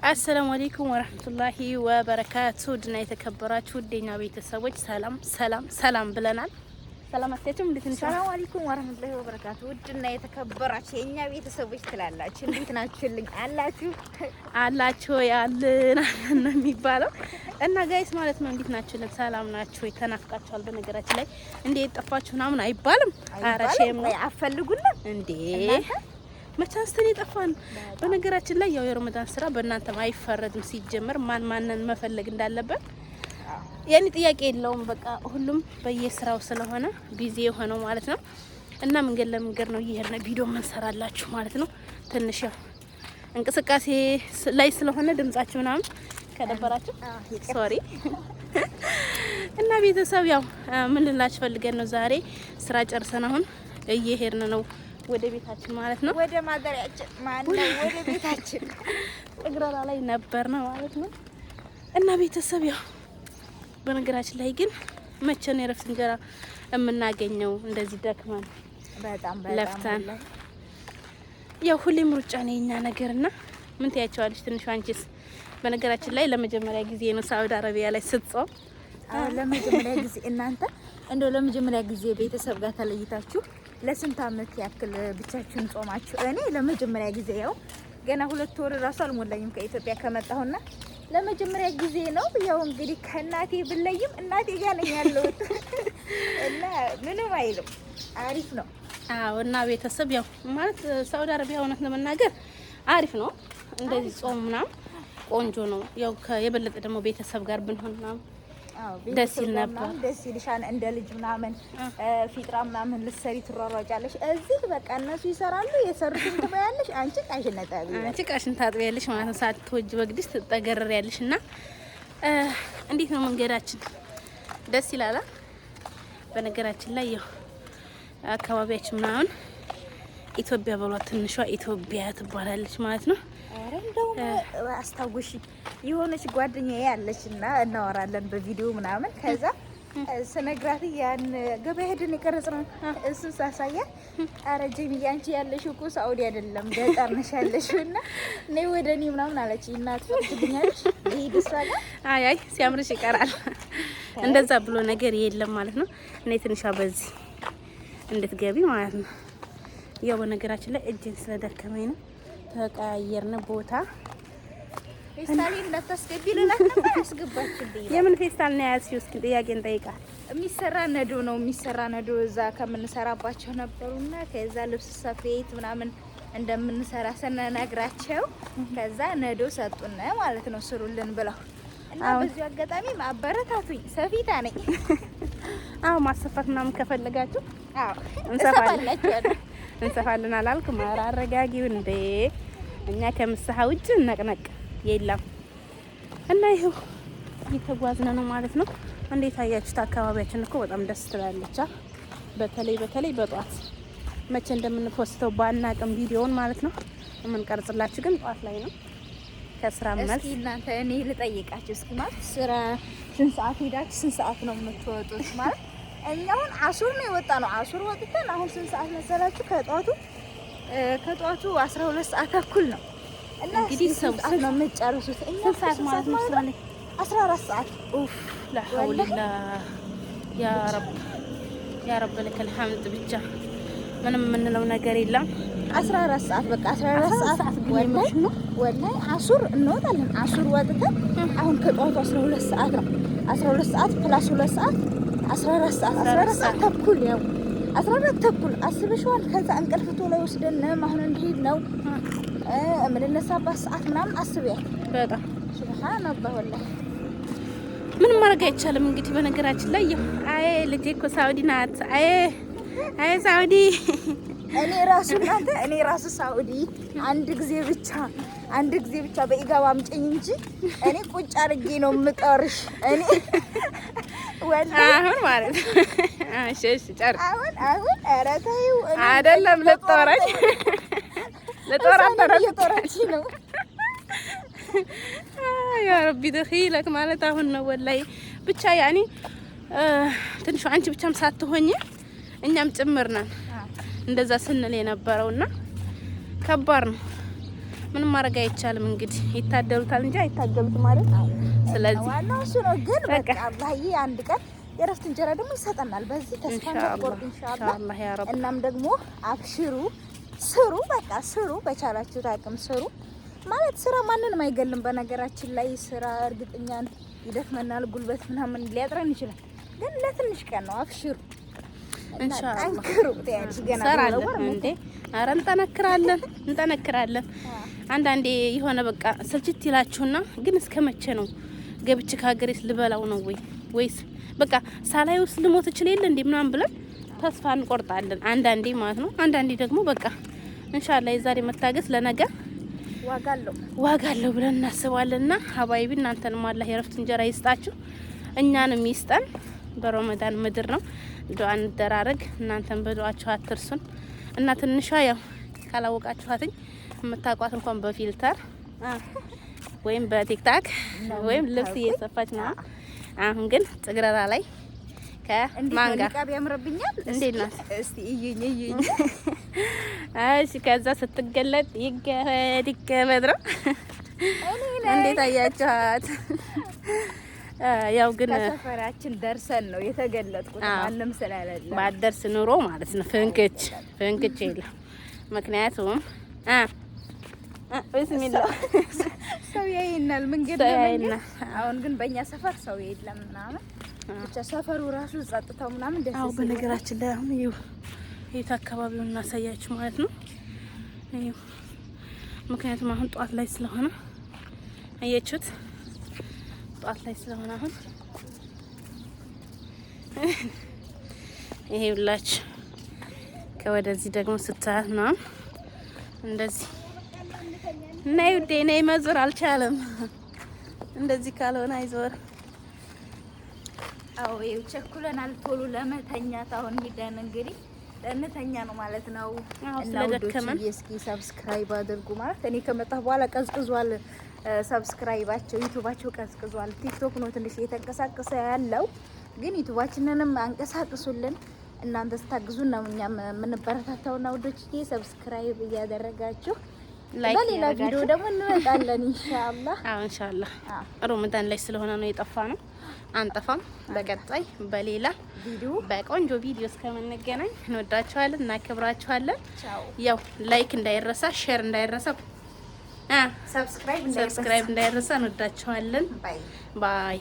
አሰላሙ አለይኩም ወራህመቱላሂ ወበረካቱ ድና የተከበራችሁ ደኛ ቤተሰቦች ሰላም ብለናል። ሰላም አትያችሁም? እንዴት ነሽ? ሰላም አለይኩም ወራህመቱላሂ ወበረካቱ ድና የተከበራችሁ የኛ ቤተሰቦች ትላላችሁ። እንዴት ናችሁልኝ? አላችሁ ያልን ነው የሚባለው እና ጋይስ ማለት ነው። እንዴት ናችሁልን? ሰላም ናችሁ? ተናፍቃችኋል። በነገራችን ላይ እንዴት ጠፋችሁ ምናምን አይባልም። ኧረ ሼም ነው አፈልጉልን እንዴ መቻስተን ይጠፋን። በነገራችን ላይ ያው የረመዳን ስራ በእናንተም አይፈረድም። ሲጀመር ማንን መፈለግ እንዳለበት ያኔ ጥያቄ የለውም። በቃ ሁሉም በየስራው ስለሆነ ቢዚ የሆነው ማለት ነው። እና መንገድ ለመንገድ ነው እየሄድን ቪዲዮ መንሰራላችሁ ማለት ነው። ትንሽ ያው እንቅስቃሴ ላይ ስለሆነ ድምጻችሁ ምናምን ከደበራችሁ ሶሪ። እና ቤተሰብ ያው ምን ልላችሁ ፈልገን ነው ዛሬ ስራ ጨርሰን አሁን እየሄድን ነው ወደ ቤታችን ማለት ነው። ወደ ማደሪያችን ማነው ወደ ቤታችን እግራራ ላይ ነበር ነው ማለት ነው። እና ቤተሰብ ያው በነገራችን ላይ ግን መቼ ነው የረፍት እንጀራ የምናገኘው? እንደዚህ ደክማን በጣም ለፍታን ያው ሁሌም ሩጫ ነው የኛ ነገርና ምን ትያቸዋለሽ? ትንሽ አንቺስ? በነገራችን ላይ ለመጀመሪያ ጊዜ ነው ሳውዲ አረቢያ ላይ ስትጾም። ለመጀመሪያ ጊዜ እናንተ እንደው ለመጀመሪያ ጊዜ ቤተሰብ ጋር ተለይታችሁ ለስንት አመት ያክል ብቻችሁን ጾማችሁ? እኔ ለመጀመሪያ ጊዜ ያው ገና 2 ወር ራሱ አልሞላኝም ከኢትዮጵያ ከመጣሁና ለመጀመሪያ ጊዜ ነው። ያው እንግዲህ ከእናቴ ብለይም እናቴ ጋር ነኝ ያለሁት እና ምንም አይልም፣ አሪፍ ነው። አዎ። እና ቤተሰብ ያው ማለት ሳውዲ አረቢያ እውነት ለመናገር አሪፍ ነው። እንደዚህ ጾም ምናምን ቆንጆ ነው። ያው የበለጠ ደግሞ ቤተሰብ ጋር ብንሆን ምናምን ደስ ይል ነበር። ደስ ይልሻል እንደ ልጅ ምናምን ፊጥራ ምናምን ልትሰሪ ትሯሯጫለሽ። እዚህ በቃ እነሱ ይሰራሉ፣ የሰሩትን ትበያለሽ፣ አንቺ ቃሽን ታጥቢያለሽ ማለት ነው። ሳትወጂ በግድስ ትጠገረሪያለሽ። እና እንዴት ነው መንገዳችን? ደስ ይላል። በነገራችን ላይ ያው አካባቢያችን ምናምን ኢትዮጵያ በሏት፣ ትንሿ ኢትዮጵያ ትባላለች ማለት ነው። እንደው አስታውሺ የሆነች ጓደኛዬ ያለችና እናወራለን በቪዲዮ ምናምን። ከዛ ስነግራት ያን ገበያ ሄደን የቀረጽነው እሱን ሳሳያት ኧረ ጀሚዬ አንቺ ያለሽው እኮ ሳኡዲ አይደለም ገጠር ነሽ ያለሽው እና ነይ ወደ እኔ ምናምን አለች። እናት ትፈልጊኛለሽ ልሂድ እሷ ጋር? አይ ሲያምርሽ ይቀራል እንደዛ ብሎ ነገር የለም ማለት ነው። እኔ ትንሿ በዚህ እንድትገቢ ማለት ነው። ያው በነገራችን ላይ እጄን ስለደከመኝ ነው ተቀያየርን ቦታ። ፌስታል እንዳታስገቢ ልላት ነበር አስገባችልኝ። የምን ፌስታል ነው ያዝሽው? እስኪ ጥያቄ እንጠይቃለን። የሚሰራ ነዶ ነው የሚሰራ ነዶ እዛ ከምንሰራባቸው ነበሩና ከዛ ልብስ ሰፌት ምናምን እንደምንሰራ ስንነግራቸው ከዛ ነዶ ሰጡን ማለት ነው ስሩልን ብለው እና በዚህ አጋጣሚ ማበረታቱኝ ሰፊታ ነኝ። አዎ ማሰፋት ምናምን ከፈለጋችሁ አዎ እንሰፋለን አላልኩም? ኧረ አረጋጊው እንዴ! እኛ ከምሳሀ ውጭ ነቅነቅ የለም። እና ይሄው እየተጓዝነ ነው ማለት ነው። እንዴት አያችሁት? አካባቢያችን እኮ በጣም ደስ ትላለች። በተለይ በጧት መቼ እንደምንፖስተው ባናቅም ቪዲዮውን ማለት ነው የምንቀርጽላችሁ ግን ጧት ላይ ነው ከስራ መልስ። እስኪ እናንተ እኔ ልጠይቃችሁ እስኪ ማለት ስራ ስንት ሰዓት ሄዳችሁ ስንት ሰዓት ነው የምትወጡት? ማለት እኛውን አሱር ነው የወጣ ነው። አሱር ወጥተን አሁን ስንት ሰዓት መሰላችሁ? ከጧቱ 12 ሰዓት ተኩል ነው። እና እንግዲህ ሰዓት ነው የምትጨርሱት? እኛ ስንት ሰዓት ማለት ነው? 14 ሰዓት። ኡፍ ለሐውልላ ያ ረብ ለከል ሐምድ። ብቻ ምንም የምንለው ነገር የለም። 14 ሰዓት በቃ 14 ሰዓት ወላሂ አሱር እንወጣለን። አሱር ወጥተን አሁን ከጧቱ 12 ሰዓት ነው። 12 ሰዓት ፕላስ 2 ሰዓት 14 ሰዓት ተኩል ያው 14 ተኩል አስበሽዋል። ከዛ እንቅልፍ ቶሎ ወስደን አሁን እንሄድ ነው የምንነሳባት ሰዓት ምናምን አስቢያል። በጣም ሱብሃንአላህ ወላሂ ምንም ማድረግ አይቻልም። እንግዲህ በነገራችን ላይ አይ ልጄ እኮ ሳኡዲ ናት። አይ ሳኡዲ እኔ ራሱ ሳኡዲ አንድ ጊዜ ብቻ በኢጋባ አምጪኝ እንጂ እኔ ቁጭ አድርጌ ነው የምጠርሽ። እኔ አሁን ማለት እሺ ጨርስ። አሁን ኧረ ተይው አይደለም ልጦራኝ ነው። ያ ረቢ ደኺለክ ማለት አሁን ነው ወላሂ። ብቻ ያኒ ትንሽ አንቺ ብቻም ሳትሆኚ እኛም ጭምር ነን እንደዛ ስንል የነበረውና ከባድ ነው። ምንም ማድረግ አይቻልም። እንግዲህ ይታደሉታል እንጂ አይታገሉት ማለት ነው። ስለዚህ ዋናው እሱ ነው። ግን በቃ አላህዬ አንድ ቀን የረፍት እንጀራ ደግሞ ይሰጠናል። በዚህ ተስፋ ቆርጥ ኢንሻአላህ ያ ረብ። እናም ደግሞ አብሽሩ፣ ስሩ፣ በቃ ስሩ፣ በቻላችሁት አቅም ስሩ። ማለት ስራ ማንንም አይገልም። በነገራችን ላይ ስራ እርግጠኛን ይደክመናል፣ ጉልበት ምናምን ሊያጥረን ይችላል። ግን ለትንሽ ቀን ነው። አብሽሩ ኢንሻአላህ። ጠንክሩ። ታያችሁ ገና ሰራለን እንዴ? ኧረ እንጠነክራለን። አንዳንዴ የሆነ በቃ ስልችት ይላችሁና ግን እስከ መቼ ነው ገብቼ ከሀገሬስ ልበላው ነው ወይስ በቃ ሳላዩስ ልሞት እችል የለ እንዴ ምናምን ብለን ተስፋ እንቆርጣለን። አንዳንዴ ማለት ነው። አንዳንዴ ደግሞ በቃ ኢንሻአላህ የዛሬ መታገስ ለነገ ዋጋ አለው ብለን እናስባለንና ሀባይቢ እናንተንም አላህ የረፍት እንጀራ ይስጣችሁ፣ እኛንም ይስጠን። በረመዳን ምድር ነው። ዱአ እንደራረግ። እናንተም በዱአችሁ አትርሱን እና ትንሿ ያው ካላወቃችኋትኝ የምታውቋት እንኳን በፊልተር ወይም በቲክታክ ወይም ልብስ እየሰፋች ነው። አሁን ግን ጽግረራ ላይ ከማን ጋር ቃብ ያምርብኛል። እንዴት ናት? እስቲ እዩኝ። እሺ ከዛ ስትገለጥ ይገበድ ነው። እንዴት አያችኋት? ያው ግን ከሰፈራችን ደርሰን ነው የተገለጥኩት። ማንም ስለሌለ ባደርስ ኑሮ ማለት ነው ፍንክች የለም። ምክንያቱም ቢስሚላህ ሰው ያይናል መንገድ ነው። አሁን ግን በእኛ ሰፈር ሰው የለም ምናምን ብቻ ሰፈሩ ራሱ ጸጥታው ምናምን ደስ ይላል። በነገራችን ላይ አሁን የት አካባቢውን እናሳያችሁ ማለት ነው። ምክንያቱም አሁን ጧት ላይ ስለሆነ አያችሁት፣ ጧት ላይ ስለሆነ አሁን ይሄ ሁላችሁ ከወደዚህ ደግሞ ስታያት ነው እንደዚህ ነይ ውዴ ነይ። መዞር አልቻለም። እንደዚህ ካልሆነ አይዞር። አዎ ይኸው ቸኩለናል ቶሎ ለመተኛት። አሁን ሂደን እንግዲህ ለእንተኛ ነው ማለት ነው። እና ወዶች እስኪ ሰብስክራይብ አድርጉ። ማለት እኔ ከመጣሁ በኋላ ቀዝቅዟል ሰብስክራይባቸው፣ ዩቲዩባቸው ቀዝቅዟል። ቲክቶክ ነው ትንሽ እየተንቀሳቀሰ ያለው፣ ግን ዩቲዩባችንንም አንቀሳቅሱልን። እናንተ ስታግዙን ነው እኛም የምንበረታታውና ወዶችዬ ሰብስክራይብ እያደረጋችሁ በሌላ ቪዲዮ ደግሞ እንመጣለን ኢንሻአላህ። አዎ ኢንሻአላህ ረመዳን ላይ ስለሆነ ነው የጠፋ ነው። አንጠፋም። በቀጣይ በሌላ ቪዲዮ በቆንጆ ቪዲዮ እስከምንገናኝ እንወዳችኋለን፣ እናከብራችኋለን። ያው ላይክ እንዳይረሳ፣ ሼር እንዳይረሳ፣ ሰብስክራይብ እንዳይረሳ። እንወዳችኋለን። ባይ